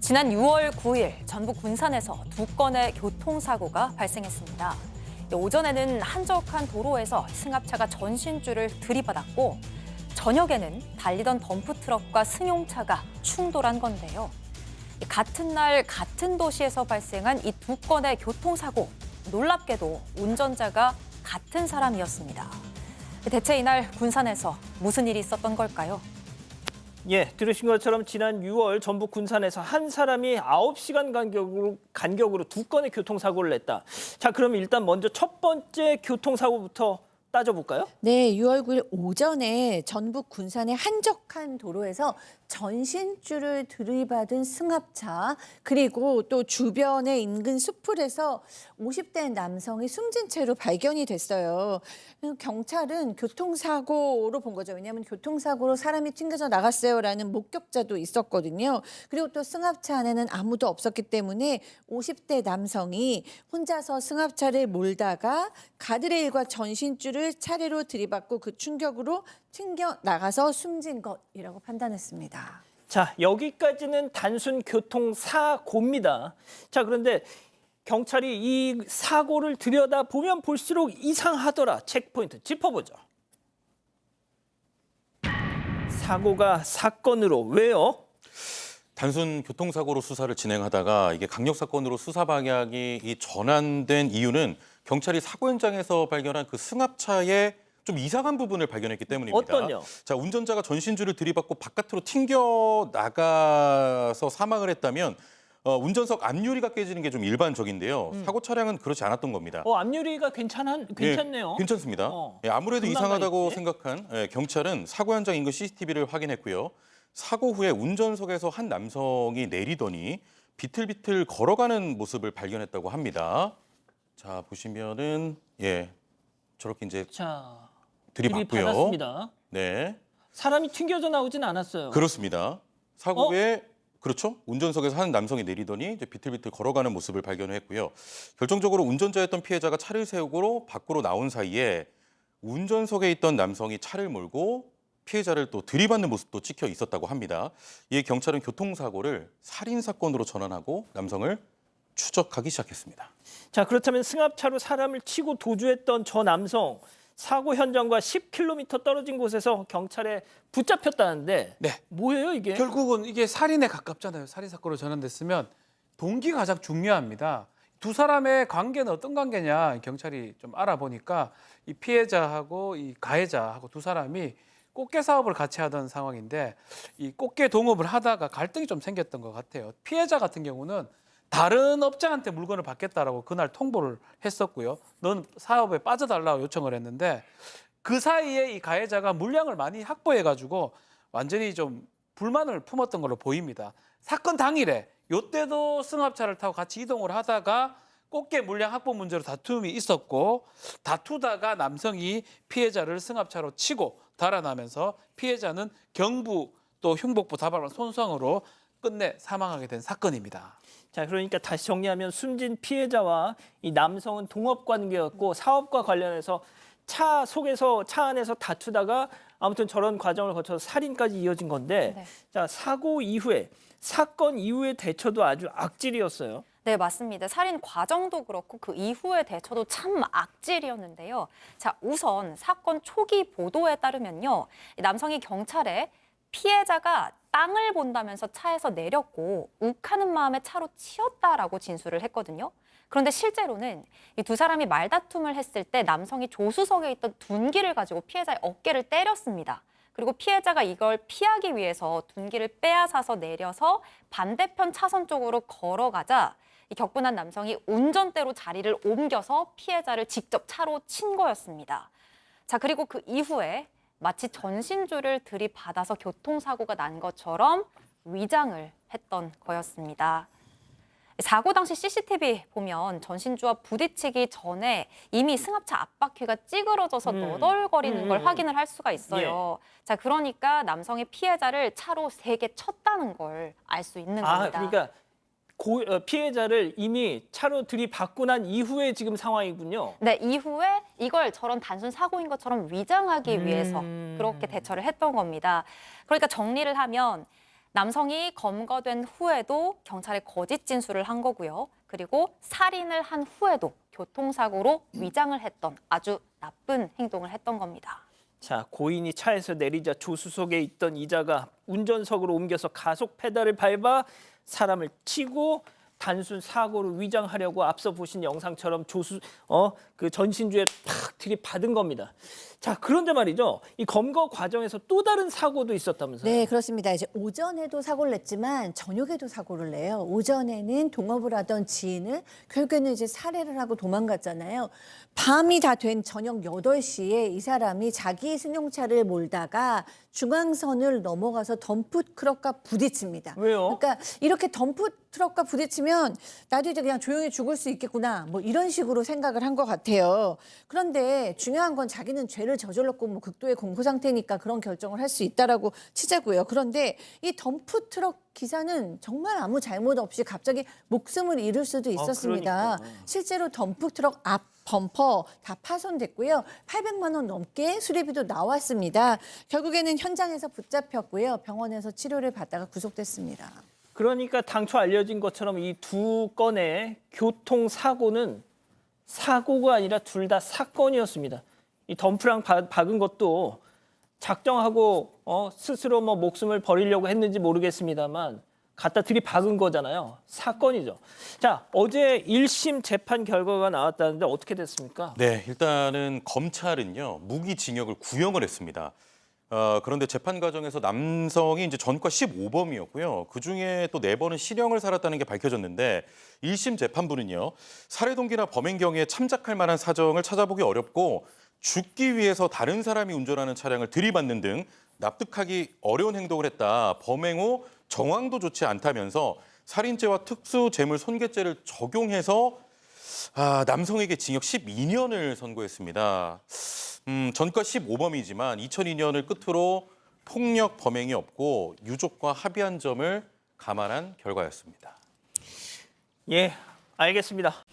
지난 6월 9일 전북 군산에서 두 건의 교통사고가 발생했습니다. 오전에는 한적한 도로에서 승합차가 전신줄을 들이받았고 저녁에는 달리던 덤프트럭과 승용차가 충돌한 건데요. 같은 날 같은 도시에서 발생한 이 두 건의 교통사고, 놀랍게도 운전자가 같은 사람이었습니다. 대체 이날 군산에서 무슨 일이 있었던 걸까요? 예, 들으신 것처럼 지난 6월 전북 군산에서 한 사람이 9시간 간격으로 두 건의 교통사고를 냈다. 자, 그럼 일단 먼저 첫 번째 교통사고부터 따져볼까요? 네, 6월 9일 오전에 전북 군산의 한적한 도로에서 전신줄을 들이받은 승합차, 그리고 또 주변의 인근 수풀에서 50대 남성이 숨진 채로 발견이 됐어요. 경찰은 교통사고로 본 거죠. 왜냐하면 교통사고로 사람이 튕겨져 나갔어요라는 목격자도 있었거든요. 그리고 또 승합차 안에는 아무도 없었기 때문에 50대 남성이 혼자서 승합차를 몰다가 가드레일과 전신줄을 차례로 들이받고 그 충격으로 튕겨 나가서 숨진 것이라고 판단했습니다. 자, 여기까지는 단순 교통사고입니다. 자, 그런데 경찰이 이 사고를 들여다보면 볼수록 이상하더라. 체크포인트 짚어보죠. 사고가 사건으로 왜요? 단순 교통사고로 수사를 진행하다가 이게 강력사건으로 수사 방향이 전환된 이유는 경찰이 사고 현장에서 발견한 그 승합차의 좀 이상한 부분을 발견했기 때문입니다. 어떤요? 자, 운전자가 전신줄을 들이받고 바깥으로 튕겨 나가서 사망을 했다면 운전석 앞유리가 깨지는 게 좀 일반적인데요. 사고 차량은 그렇지 않았던 겁니다. 앞유리가 괜찮네요. 예, 괜찮습니다. 예, 아무래도 금방 이상하다고 가있지? 생각한 경찰은 사고 현장 인근 CCTV를 확인했고요. 사고 후에 운전석에서 한 남성이 내리더니 비틀비틀 걸어가는 모습을 발견했다고 합니다. 자, 보시면은 저렇게 이제 자, 들이받고요. 들이받았습니다. 네, 사람이 튕겨져 나오진 않았어요. 그렇습니다. 사고 후에 그렇죠. 운전석에서 한 남성이 내리더니 이제 비틀비틀 걸어가는 모습을 발견했고요. 결정적으로 운전자였던 피해자가 차를 세우고 밖으로 나온 사이에 운전석에 있던 남성이 차를 몰고 피해자를 또 들이받는 모습도 찍혀 있었다고 합니다. 이에 경찰은 교통사고를 살인사건으로 전환하고 남성을 추적하기 시작했습니다. 자, 그렇다면 승합차로 사람을 치고 도주했던 저 남성, 사고 현장과 10km 떨어진 곳에서 경찰에 붙잡혔다는데 네. 뭐예요 이게? 결국은 이게 살인에 가깝잖아요. 살인 사건으로 전환됐으면 동기가 가장 중요합니다. 두 사람의 관계는 어떤 관계냐 경찰이 좀 알아보니까 이 피해자하고 이 가해자하고 두 사람이 꽃게 사업을 같이 하던 상황인데 이 꽃게 동업을 하다가 갈등이 좀 생겼던 것 같아요. 피해자 같은 경우는 다른 업자한테 물건을 받겠다라고 그날 통보를 했었고요. 넌 사업에 빠져달라고 요청을 했는데 그 사이에 이 가해자가 물량을 많이 확보해가지고 완전히 좀 불만을 품었던 걸로 보입니다. 사건 당일에 이때도 승합차를 타고 같이 이동을 하다가 꽃게 물량 확보 문제로 다툼이 있었고 다투다가 남성이 피해자를 승합차로 치고 달아나면서 피해자는 경부 또 흉복부 다발관 손상으로 끝내 사망하게 된 사건입니다. 자, 그러니까 다시 정리하면 숨진 피해자와 이 남성은 동업 관계였고 사업과 관련해서 차 안에서 다투다가 아무튼 저런 과정을 거쳐서 살인까지 이어진 건데 네. 자, 사건 이후의 대처도 아주 악질이었어요. 네, 맞습니다. 살인 과정도 그렇고 그 이후의 대처도 참 악질이었는데요. 자, 우선 사건 초기 보도에 따르면요. 남성이 경찰에 피해자가 땅을 본다면서 차에서 내렸고 욱하는 마음에 차로 치였다라고 진술을 했거든요. 그런데 실제로는 이 두 사람이 말다툼을 했을 때 남성이 조수석에 있던 둔기를 가지고 피해자의 어깨를 때렸습니다. 그리고 피해자가 이걸 피하기 위해서 둔기를 빼앗아서 내려서 반대편 차선 쪽으로 걸어가자 이 격분한 남성이 운전대로 자리를 옮겨서 피해자를 직접 차로 친 거였습니다. 자, 그리고 그 이후에 마치 전신줄을 들이받아서 교통사고가 난 것처럼 위장을 했던 거였습니다. 사고 당시 CCTV 보면 전신주와 부딪히기 전에 이미 승합차 앞바퀴가 찌그러져서 너덜거리는 걸 확인을 할 수가 있어요. 자, 그러니까 남성의 피해자를 차로 세게 쳤다는 걸 알 수 있는 겁니다. 그러니까 피해자를 이미 차로 들이받고 난 이후에 지금 상황이군요. 네, 이후에 이걸 저런 단순 사고인 것처럼 위장하기 위해서 그렇게 대처를 했던 겁니다. 그러니까 정리를 하면 남성이 검거된 후에도 경찰에 거짓 진술을 한 거고요. 그리고 살인을 한 후에도 교통사고로 위장을 했던 아주 나쁜 행동을 했던 겁니다. 자, 고인이 차에서 내리자 조수석에 있던 이자가 운전석으로 옮겨서 가속 페달을 밟아 사람을 치고 단순 사고로 위장하려고 앞서 보신 영상처럼 그 전신주에 탁 들이받은 겁니다. 자, 그런데 말이죠. 이 검거 과정에서 또 다른 사고도 있었다면서요? 네, 그렇습니다. 이제 오전에도 사고를 냈지만 저녁에도 사고를 내요. 오전에는 동업을 하던 지인을 결국에는 이제 살해를 하고 도망갔잖아요. 밤이 다 된 저녁 8시에 이 사람이 자기 승용차를 몰다가 중앙선을 넘어가서 덤프트럭과 부딪힙니다. 왜요? 그러니까 이렇게 덤프트럭과 부딪히면 나도 이제 그냥 조용히 죽을 수 있겠구나. 뭐 이런 식으로 생각을 한 것 같아요. 그런데 중요한 건 자기는 죄를 저질렀고 뭐 극도의 공포 상태니까 그런 결정을 할 수 있다라고 치자고요. 그런데 이 덤프트럭 기사는 정말 아무 잘못 없이 갑자기 목숨을 잃을 수도 있었습니다. 그러니까. 실제로 덤프트럭 앞 범퍼 다 파손됐고요. 800만 원 넘게 수리비도 나왔습니다. 결국에는 현장에서 붙잡혔고요. 병원에서 치료를 받다가 구속됐습니다. 그러니까 당초 알려진 것처럼 이 두 건의 교통사고는 사고가 아니라 둘 다 사건이었습니다. 이 덤프랑 박은 것도 작정하고 스스로 뭐 목숨을 버리려고 했는지 모르겠습니다만 갖다 들이박은 거잖아요. 사건이죠. 자, 어제 1심 재판 결과가 나왔다는데 어떻게 됐습니까? 네, 일단은 검찰은요 무기징역을 구형을 했습니다. 그런데 재판 과정에서 남성이 이제 전과 15범이었고요. 그중에 또 4번은 실형을 살았다는 게 밝혀졌는데 1심 재판부는요. 살해 동기나 범행 경위에 참작할 만한 사정을 찾아보기 어렵고 죽기 위해서 다른 사람이 운전하는 차량을 들이받는 등 납득하기 어려운 행동을 했다. 범행 후 정황도 좋지 않다면서 살인죄와 특수재물 손괴죄를 적용해서 남성에게 징역 12년을 선고했습니다. 전과 15범이지만 2002년을 끝으로 폭력 범행이 없고 유족과 합의한 점을 감안한 결과였습니다. 예, 알겠습니다.